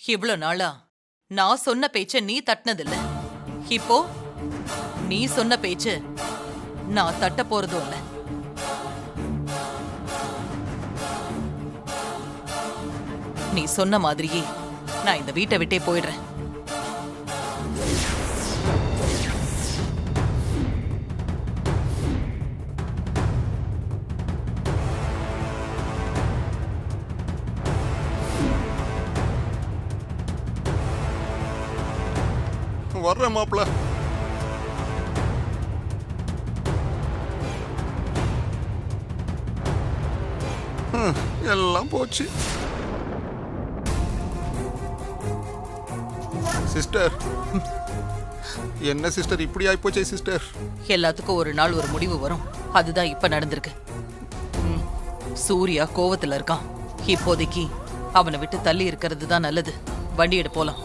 இவ்ளோ நாளா நான் சொன்ன பேச்ச நீ தட்டினதில்ல. இப்போ நீ சொன்ன பேச்ச நான் தட்ட போறதும் இல்ல. நீ சொன்ன மாதிரியே நான் இந்த வீட்டை விட்டே போயிடுறேன். வர்றேன் மாப்பிள்ள. எல்லாம் போச்சு. சிஸ்டர், என்ன சிஸ்டர் இப்படி ஆயிப்போச்சே சிஸ்டர்? எல்லாத்துக்கும் ஒரு நாள் ஒரு முடிவு வரும். அதுதான் இப்ப நடந்திருக்கு. சூர்யா கோவத்துல இருக்கான். இப்போதைக்கு அவனை விட்டு தள்ளி இருக்கிறது தான் நல்லது. வண்டி எடு போலாம்.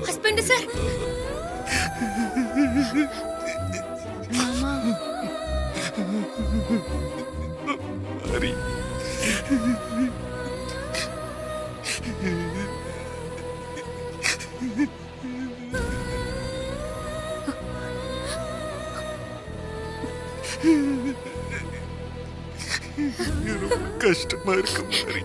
Husband sir. மாமா. ஹரி. ரொம்ப கஷ்டமா இருக்கு ஹரி.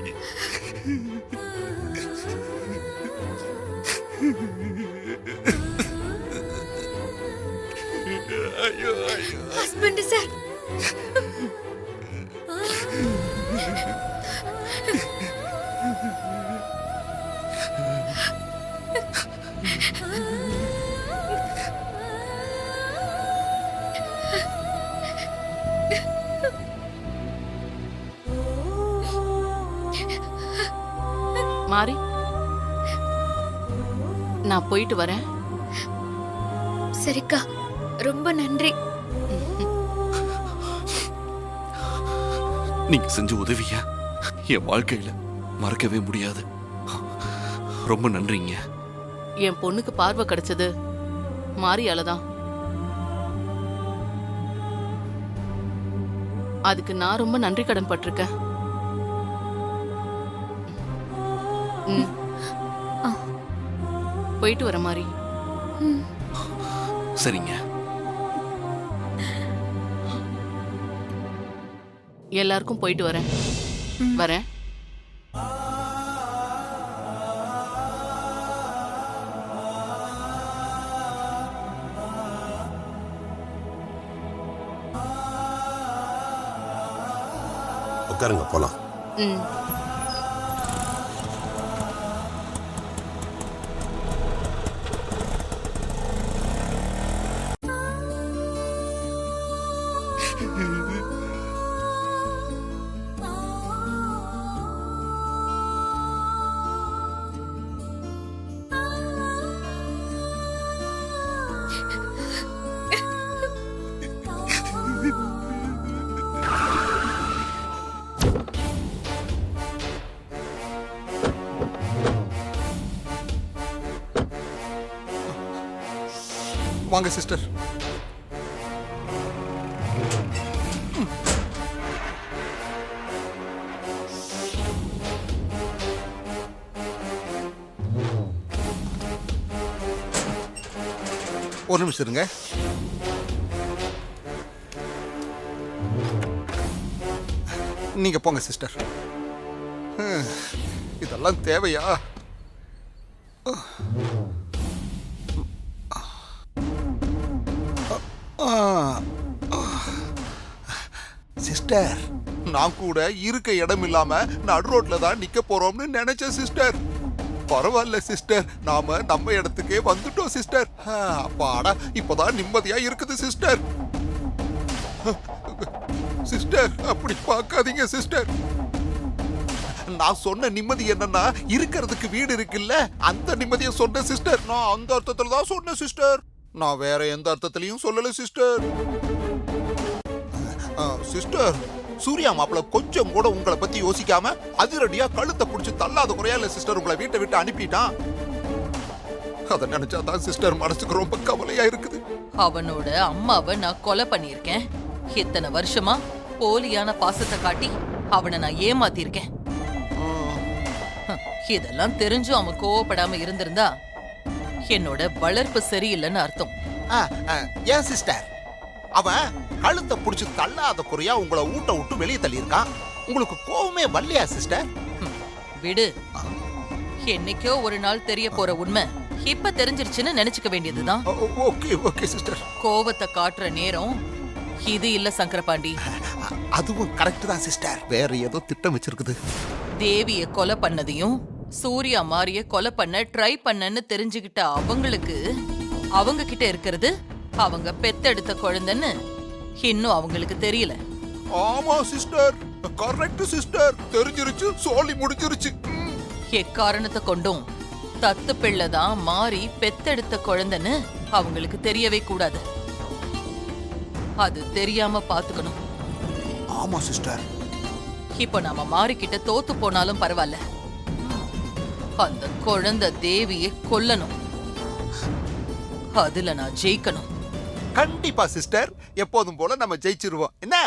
ஐயோ ஐயோ. Husband sir. மாறி, நான் போயிட்டு வரேன். சரிக்கா, ரொம்ப நன்றி. நீங்க செஞ்ச உதவிய என் வாழ்க்கையில மறக்கவே முடியாது. ரொம்ப நன்றிங்க. என் பொண்ணுக்கு பார்வை கிடைச்சது மாரியாலதான். அதுக்கு நான் ரொம்ப நன்றி கடன் பட்டிருக்கேன். போயிட்டு வர மாதிரி. சரிங்க. எல்லாருக்கும் போயிட்டு வரேன். வரேன். உட்காருங்க போலாம். வாங்க சிஸ்டர். ஒரு நிமிஷம் இருங்க. நீங்க போங்க சிஸ்டர். இதெல்லாம் தேவையா? சிஸ்டர், நான் கூட இருக்க இடம் இல்லாம நடு ரோட்ல தான் நிக்க போறோம்னு நினைச்சேன் சிஸ்டர். பரவாயில்ல சிஸ்டர், நாம நம்ம இடத்துக்கே வந்துட்டோம் சிஸ்டர். அப்பாடா, இப்பதான் நிம்மதியா இருக்குது சிஸ்டர். சிஸ்டர், அப்படி பார்க்காதீங்க சிஸ்டர். நான் சொன்ன நிம்மதி என்னன்னா, இருக்கிறதுக்கு வீடு இருக்குல்ல, அந்த நிம்மதியை சொன்ன சிஸ்டர். நான் அந்த அர்த்தத்துல தான் சொன்னேன் சிஸ்டர். நான் வேற எந்த அர்த்தத்திலையும் சொல்லல சிஸ்டர். சிஸ்டர், சூர்யா மாப்பிள்ள கொஞ்சம் கூட உங்களை பத்தி யோசிக்காம அதிரடியா கழுத்தை புடிச்சு தள்ளாத குறையா இல்ல சிஸ்டர் உங்களை வீட்டை விட்டு அனுப்பிட்டான். அதை நினைச்சாதான் சிஸ்டர் மனசுக்கு ரொம்ப கவலையா இருக்குது. அவனோட அம்மாவை நான் கொலை பண்ணியிருக்கேன். இத்தனை வருஷமா போலியான பாசத்தை காட்டி அவனை நான் ஏமாத்திருக்கேன். இதெல்லாம் தெரிஞ்சும் அவன் கோவப்படாம இருந்திருந்தா என்னோட வளர்ப்பு சரியில்லைன்னு அர்த்தம். ஏன் சிஸ்டர், அவன் கழுத்தை புடிச்சு தள்ளாத குறையா உங்களை ஊட்ட விட்டு வெளியே தள்ளியிருக்கான். உங்களுக்கு கோவமே வரலையா சிஸ்டர்? விடு. என்னைக்கோ ஒரு நாள் தெரிய போற உண்மை இப்ப தெரிஞ்சிருச்சுன்னு நினைச்சுக்க வேண்டியதுதான். Okay okay sister. கோவத்தை காட்டுற நேரம் இது இல்ல சங்கரபாண்டி. அதுவும் கரெக்ட் தான் சிஸ்டர். வேற ஏதோ திட்டம் வச்சிருக்குது. தேவிய கொலை பண்ணதையும் சூர்யா மாரிய கொலை பண்ண ட்ரை பண்ணன்னு தெரிஞ்சுக்கிட்ட அவங்களுக்கு அவங்க கிட்ட இருக்கிறது அவங்க பெத்தெடுத்த குழந்தைன்னு இன்னும் அவங்களுக்கு தெரியல. ஆமா சிஸ்டர், கரெக்ட் சிஸ்டர். தெரிஞ்சிருச்சு, சோலி முடிஞ்சிருச்சு. எக்காரணத்தை கொண்டும் தத்து பிள்ளைதான் மாறி பெத்தெடுத்த குழந்தைன்னு அவங்களுக்கு தெரியவே கூடாது. அது தெரியாம பாத்துக்கணும். ஆமா சிஸ்டர். இப்ப நாம மாறிக்கிட்ட தோத்து போனாலும் பரவாயில்ல, அந்த குழந்தை தேவியை கொல்லணும். அதுல நான் ஜெயிக்கணும். கண்டிப்பா சிஸ்டர். எப்போதும் போல நம்ம ஜெயிச்சிருவோம். என்ன?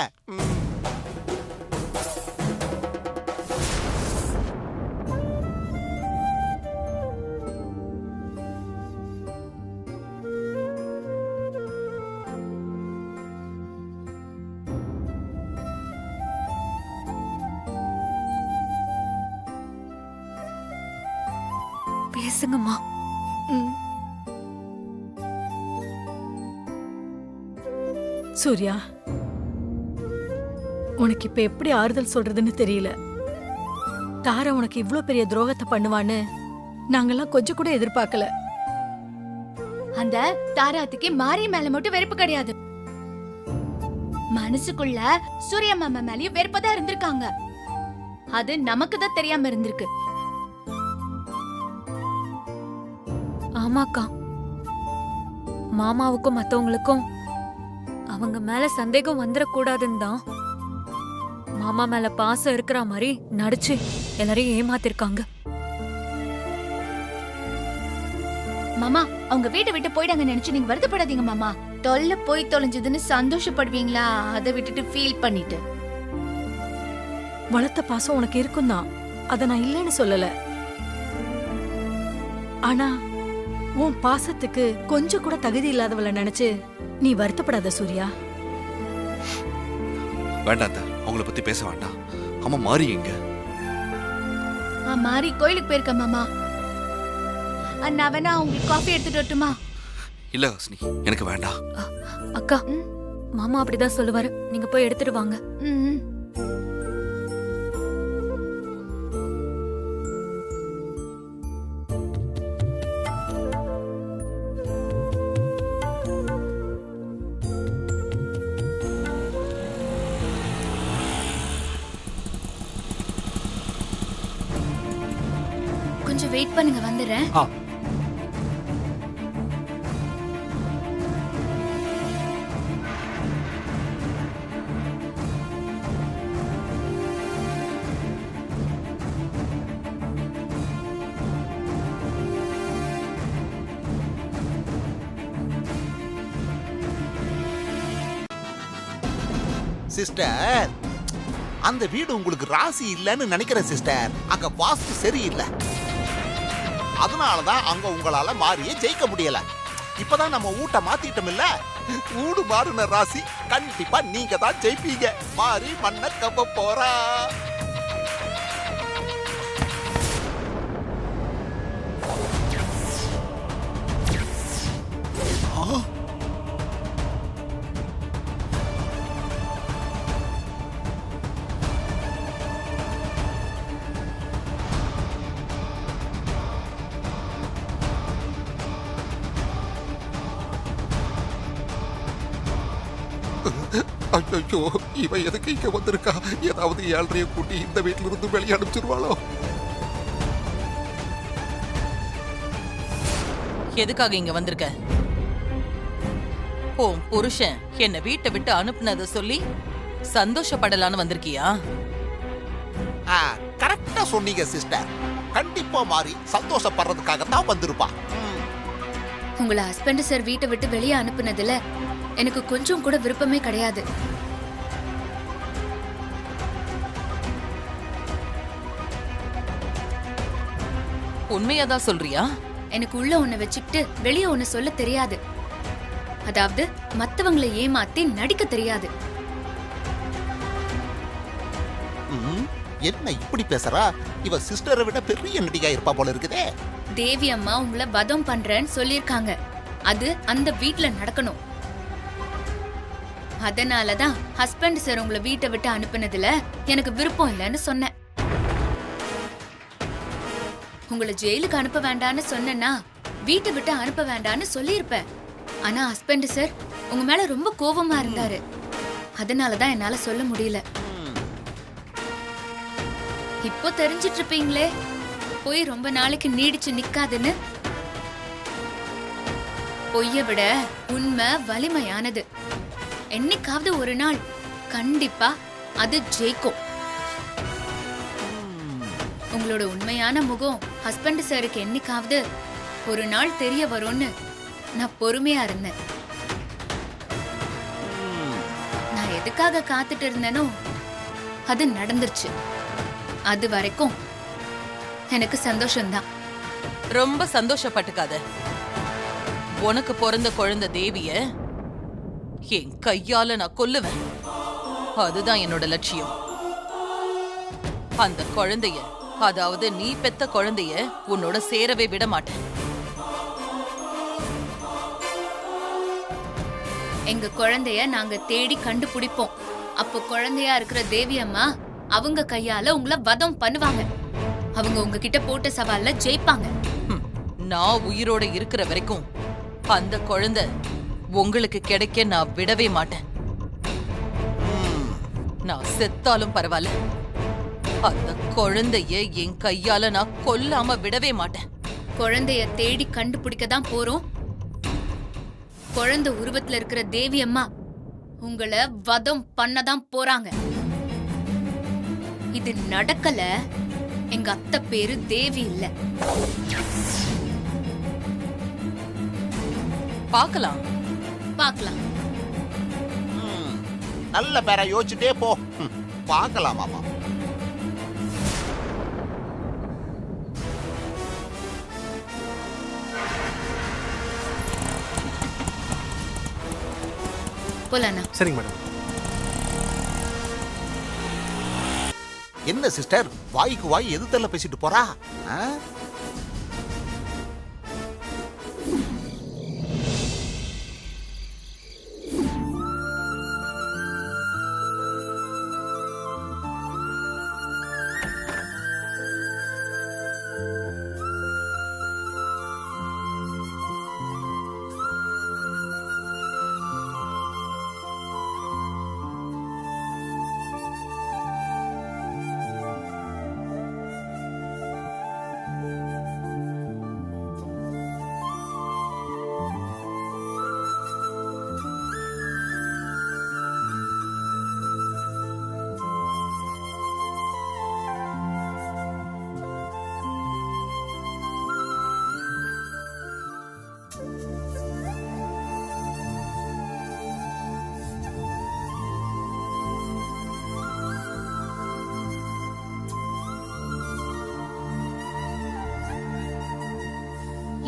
பேசுங்கம்மா. சூர்யா, உனக்கு இப்ப எப்படி ஆறுதல் சொல்றதுன்னு தெரியல. தாரா உனக்கு இவ்ளோ பெரிய துரோகத்தை பண்ணுவான்னு நாங்கெல்லாம் கொஞ்சம் கூட எதிர்பார்க்கல. அந்த தாராத்துக்கு மாரி மேல மட்டும் வெறுப்பு கிடையாது, மனசுக்குள்ள சூர்யா மாமா மேலயும் வெறுப்பதா இருந்திருக்காங்க. அது நமக்கு தான் தெரியாம இருந்திருக்கு. ஆமாக்கா, மாமாவுக்கும் மத்தவங்களுக்கும் அவங்க மேல சந்தேகம் வந்துடக்கூடாதுன்னு தான் மாமா மேல பாசம் இருக்கிற மாதிரி நடிச்சு எல்லாரையும் ஏமாத்திருக்காங்க. மாமா, அவங்க வீட்டை விட்டு போயிடாங்க நினைச்சு நீங்க வருத்தப்படாதீங்க மாமா. தொல்லை போய் தொலைஞ்சதுன்னு சந்தோஷப்படுவீங்களா, அதை விட்டுட்டு ஃபீல் பண்ணிட்டு. வளர்த்த பாசம் உனக்கு இருக்கும் தான், அதை நான் இல்லைன்னு சொல்லல. ஆனா உன் பாசத்துக்கு கொஞ்சம் கூட தகுதி இல்லாதவளை நினைச்சு நீ வருத்தப்படாத சூர்யா. வேண்டாம் அத்தை, அவங்கள பத்தி பேச வேண்டாம். அம்மா மாறி எங்க? மாறி கோயிலுக்கு போயிருக்க மாமா. நான் வேணா உங்களுக்கு காஃபி எடுத்துட்டு வரட்டுமா? இல்ல ஹாசினி, எனக்கு வேண்டாம். அக்கா, மாமா அப்படிதான் சொல்லுவாரு, நீங்க போய் எடுத்துட்டு வாங்க. ம். கொஞ்சம் வெயிட் பண்ணுங்க, வந்துடுறேன். சிஸ்டர், அந்த வீடு உங்களுக்கு ராசி இல்லைன்னு நினைக்கிறேன் சிஸ்டர். அங்க வாஸ்து சரியில்லை. அதனாலதான் அங்க உங்களால மாறியே ஜெயிக்க முடியல. இப்பதான் நம்ம ஊட்ட மாத்திட்டோம் இல்ல, ஊடு மாறின ராசி. கண்டிப்பா நீங்க தான் ஜெயிப்பீங்க. மாறி மண்ண கப்ப போறா. ஐயோ, இவன் எதுக்கு இங்க வந்திருக்கா? ஏதாவது ஏழ்றைய கூட்டி இந்த வீட்டுல இருந்து வெளியே அனுப்பிச்சிருவாளோ? எதுக்காக இங்க வந்திருக்க? உன் புருஷன் என்னை வீட்டை விட்டு அனுப்புனத சொல்லி சந்தோஷப்படலான்னு வந்திருக்கியா? கரெக்டா சொன்னீங்க சிஸ்டர். கண்டிப்பா மாறி சந்தோஷப்படுறதுக்காக தான் வந்திருப்பா. உங்களை ஹஸ்பண்ட் சார் வீட்டை விட்டு வெளியே அனுப்புனதுல எனக்கு கொஞ்சம் கூட விருப்பமே கிடையாது. உண்மையாதான் சொல்றியா? எனக்கு உள்ள ஒண்ணு வச்சுக்கிட்டு வெளியே ஒண்ணு சொல்ல தெரியாது. அதாவது மத்தவங்களை ஏமாத்தி நடிக்க தெரியாது. என்ன இப்படி பேசுறா? இவ சிஸ்டரை விட பெரிய நடிகா இருப்பா போல இருக்குதே. தேவி அம்மா உங்களை வதம் பண்றேன்னு சொல்லிருக்காங்க. அது அந்த வீட்ல நடக்கணும். அதனாலதான் ஹஸ்பண்ட் சார் உங்களை வீட்டை விட்டு அனுப்புனதுல எனக்கு விருப்பம் இல்லைன்னு சொன்னேன். உங்களை ஜெயிலுக்கு அனுப்ப வேண்டான்னு சொன்னா வீட்டை விட்டு அனுப்ப வேண்டான்னு சொல்லியிருப்பேன். ஆனா ஹஸ்பண்ட் சார் உங்க மேல ரொம்ப கோபமா இருந்தாரு. அதனாலதான் என்னால சொல்ல முடியல. இப்போ தெரிஞ்சிட்டு இருப்பீங்களே பொய் ரொம்ப நாளைக்கு நீடிச்சு நிக்காதுன்னு. பொய்ய விட உண்மை வலிமையானது. என்னைக்காவது ஒரு நாள் கண்டிப்பா அது ஜெயிக்கும். உங்களோட உண்மையான முகம் ஹஸ்பண்ட் சாருக்கு என்னைக்காவது ஒரு நாள் தெரிய வரும்னு நான் பொறுமையா இருந்தேன். நான் எதுக்காக காத்துட்டு இருந்தேனோ அது நடந்துருச்சு. அது வரைக்கும் எனக்கு சந்தோஷம்தான். ரொம்ப சந்தோஷப்பட்டுக்காத. உனக்கு பிறந்த குழந்தை தேவிய என் கையால நான் கொல்லுவேன். அதுதான் என்னோட லட்சியம். அந்த குழந்தைய, அதாவது நீ பெத்த குழந்தைய உன்னோட சேரவே விட மாட்டேன். எங்க குழந்தைய நாங்க தேடி கண்டுபிடிப்போம். அப்போ குழந்தையா இருக்கிற தேவி அம்மா அவங்க கையால உங்களை வதம் பண்ணுவாங்க. அவங்க உங்ககிட்ட போட்ட சவால்ல ஜெயிப்பாங்க. நான் உயிரோட இருக்கிற வரைக்கும் அந்த குழந்தை உங்களுக்கு கிடைக்க நான் விடவே மாட்டேன். நான் செத்தாலும் பரவாயில்ல, அந்த குழந்தைய என் கையால நான் கொல்லாம விடவே மாட்டேன். குழந்தைய தேடி கண்டுபிடிக்க தான் போறோம். குழந்தை உருவத்துல இருக்கிற தேவி அம்மா உங்களை வதம் பண்ணதான் போறாங்க. இது நடக்கல, எங்க அத்தை பேரு தேவி இல்ல. பார்க்கலாம். நல்ல பேர யோசிச்சுட்டே போ. பார்க்கலாம் மாமா. போலாண்ணா. சரிங்க மேடம். என்ன சிஸ்டர் வாய்க்கு வாய் எதுத்தல்ல பேசிட்டு போறா?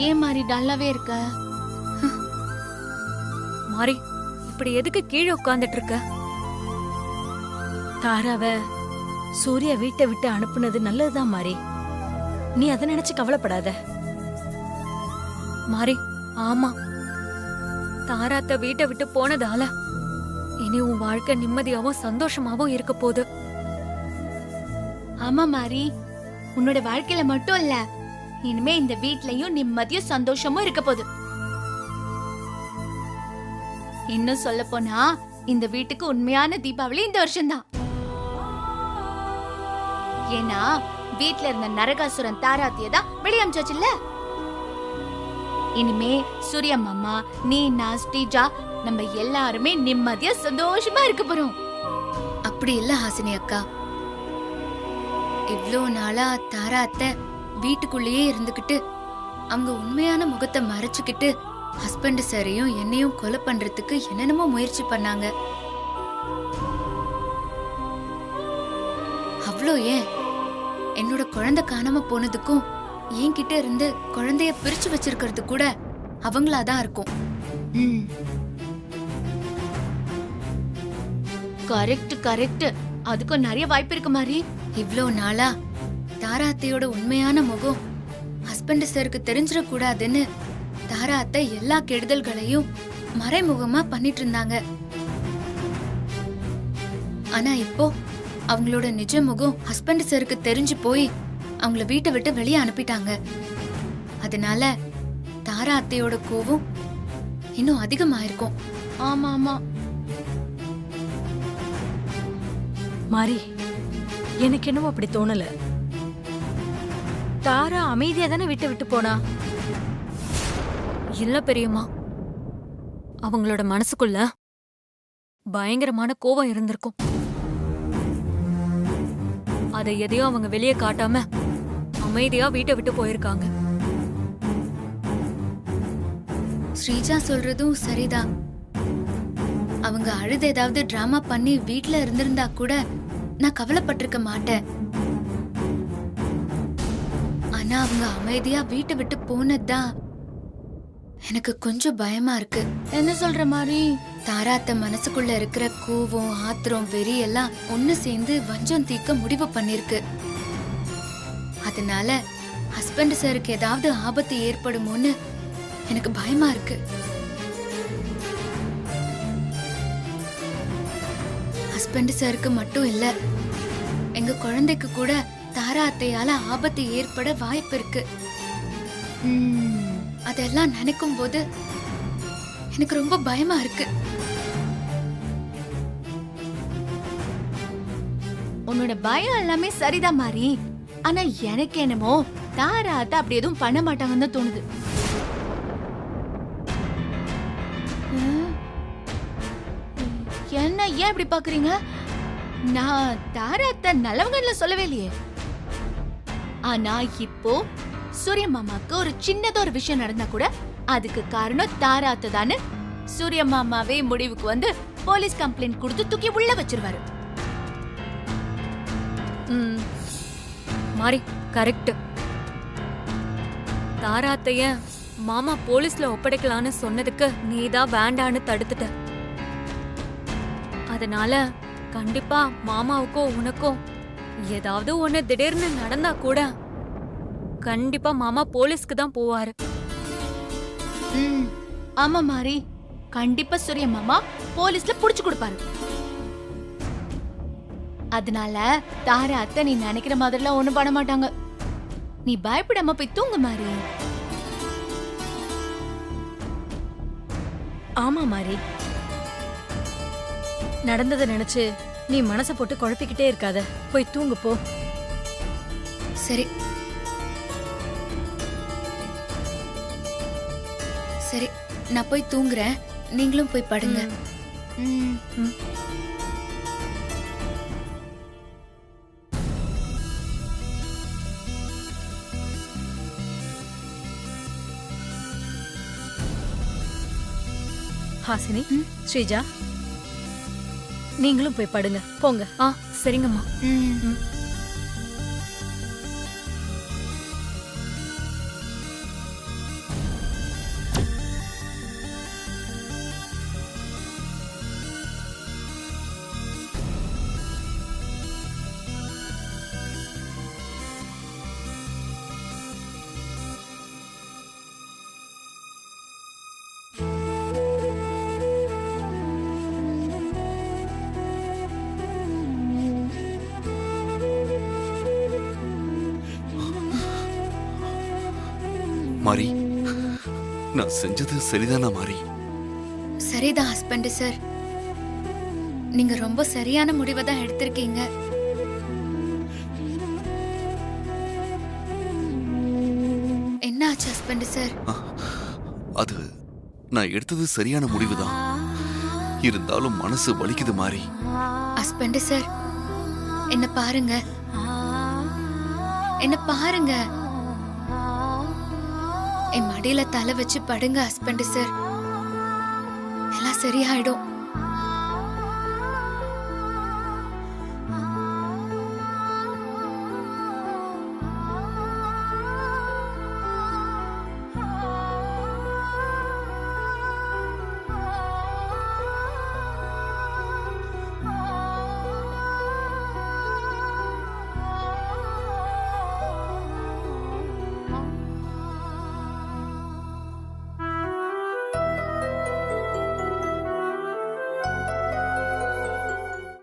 ஏன் மாதிரி டல்லாவே இருக்க? மாறி, இப்படி எதுக்கு கீழே உட்கார்ந்துட்டு இருக்க? தாராவ சூர்யா வீட்டை விட்டு அனுப்புனது நல்லதுதான் மாறி. நீ அதை நினைச்சு கவலைப்படாத. மாறி, ஆமா, தாராத்த வீட்டை விட்டு போனதால இனி உன் வாழ்க்கை நிம்மதியாவும் சந்தோஷமாவும் இருக்க போகுது. ஆமா மாறி, உன்னோட வாழ்க்கையில மட்டும் இல்ல, இனிமே இந்த வீட்லயும் நிம்மதியும் சந்தோஷமும் இருக்க போகுது. இன்னும் சொல்ல போனா இந்த வீட்டுக்கு உண்மையான தீபாவளி இந்த வருஷம்தான். ஏன்னா வீட்ல இருந்த நரகாசுரன் தாராத்திய தான் வெளிய அமிச்சாச்சுல்ல. இனிமே சூர்யா மாமா, நீ, நான், ஸ்ரீஜா நம்ம எல்லாருமே நிம்மதியா சந்தோஷமா இருக்க போறோம். அப்படி இல்ல ஹாசினி அக்கா. இவ்ளோ நாளா தாரா அத்தை வீட்டுக்குள்ளேயே இருந்துகிட்டு அவங்க உண்மையான முகத்தை மறைச்சுக்கிட்டு ஹஸ்பண்ட் சாரையும் என்னையும் கொலை பண்றதுக்கு என்னென்னமோ முயற்சி பண்ணாங்க. அவ்வளோ ஏன், என்னோட குழந்தை காணாம போனதுக்கும் என்கிட்ட இருந்து குழந்தைய பிரிச்சு வச்சிருக்கிறது கூட அவங்களாதான் இருக்கும். Correct correct. அதுக்கும் நிறைய வாய்ப்பு இருக்கு மாதிரி. இவ்ளோ நாளா தாரா அத்தையோட உண்மையான முகம் ஹஸ்பண்ட் சாருக்கு தெரிஞ்சிடக்கூடாதுன்னு தாரா அத்தை எல்லா கெடுதல்களையும் மறைமுகமா பண்ணிட்டு இருந்தாங்க. ஆனா இப்போ அவங்களோட நிஜ முகம் ஹஸ்பண்ட் சாருக்கு தெரிஞ்சு போய் அவங்கள வீட்டை விட்டு வெளியே அனுப்பிட்டாங்க. அதனால தாரா அத்தையோட கோவம் இன்னும் அதிகமாயிருக்கும். ஆமா ஆமா மாறி, எனக்கு என்னவோ அப்படி தோணல. தாரா அமைதியா தானே விட்டு போனா. இல்ல பெரியம்மா, அவங்களோட மனசுக்குள்ள பயங்கரமான கோபம் இருந்திருக்கும். அதை எதையும் அவங்க வெளியே காட்டாம அமைதியா வீட்டை விட்டு போயிருக்காங்க. ஸ்ரீஜா சொல்றதும் சரிதான். அவங்க அழுது ஏதாவது டிராமா பண்ணி வீட்ல இருந்திருந்தா கூட நான் கவலைப்பட்டிருக்க மாட்டேன். ஆனா அவங்க அமைதியா வீட்டை விட்டு போனதுதான் எனக்கு கொஞ்சம் பயமா இருக்கு. என்ன சொல்ற மாதிரி? தாராத்த மனசுக்குள்ள இருக்கிற கோவம், ஆத்திரம், வெறி எல்லாம் ஒண்ணு சேர்ந்து வஞ்சம் தீர்க்க முடிவு பண்ணிருக்கு. அதனால ஹஸ்பண்ட் சாருக்கு ஏதாவது ஆபத்து ஏற்படுமோன்னு எனக்கு பயமா இருக்கு. ஹஸ்பண்ட் சாருக்கு மட்டும் இல்ல, எங்க குழந்தைக்கு கூட தாரா அத்தையால ஆபத்து ஏற்பட வாய்ப்பு இருக்கு. அதெல்லாம் நினைக்கும் போது எனக்கு ரொம்ப பயமா இருக்கு. உன்னோட பயம் எல்லாமே சரிதான் மாதிரி. ஆனா எனக்கு என்னமோ தாரா அத்தை அப்படி எதுவும் பண்ண மாட்டாங்கன்னு தான் தோணுது. என்ன ஏன் இப்படி பாக்குறீங்க? நான் தாரா அத்தை நல்லவங்கன்னு சொல்லவே இல்லையே. ஆனா இப்போ சூரிய மாமாக்கு ஒரு சின்னதா ஒரு விஷயம் நடந்தா கூட அதுக்கு காரணம் தாரா அத்தை தானே சூரிய மாமாவே முடிவுக்கு வந்து போலீஸ் கம்ப்ளைண்ட் கொடுத்து தூக்கி உள்ள வச்சிருவாரு. மாறி கரெக்ட். தாராத்தைய மாமா போலீஸ்ல ஒப்படைக்கலான்னு சொன்னதுக்கு நீதான் வேண்டான்னு தடுத்துட்ட. அதனால கண்டிப்பா மாமாவுக்கோ உனக்கோ ஏதாவது ஒண்ணு திடீர்னு நடந்தா கூட கண்டிப்பா மாமா போலீஸ்க்கு தான் போவாரு. ஆமா மாரி, கண்டிப்பா சூரிய மாமா போலீஸ்ல புடிச்சு கொடுப்பாரு. அதனால தாரா அத்தை நீ நினைக்கிற மாதிரிலாம் ஒண்ணும் பண்ண மாட்டாங்க. நீ பயப்படாம போய் தூங்கு மாரி. ஆமா மாறி, நடந்ததை நினைச்சு நீ மனசை போட்டு குழப்பிக்கிட்டே இருக்காத. போய் தூங்கு போ. சரி சரி, நான் போய் தூங்குறேன். நீங்களும் போய் படுங்க. ஹாசினி, ஸ்ரீஜா, நீங்களும் போய் படுங்க. போங்க. சரிங்கம்மா. மாரி, நான் செஞ்சது சரிதானா மாரி? சரிதான் ஹஸ்பண்ட் சார். நீங்க ரொம்ப சரியான முடிவை தான் எடுத்திருக்கீங்க. என்ன ஆச்சு ஹஸ்பண்ட் சார்? அது நான் எடுத்தது சரியான முடிவுதான். இருந்தாலும் மனசு வலிக்குது மாரி. ஹஸ்பண்ட் சார், என்ன பாருங்க, என்ன பாருங்க. என் மடியில தலை வச்சு படுங்க ஹஸ்பண்ட் சார், எல்லாம் சரியாயிடும்.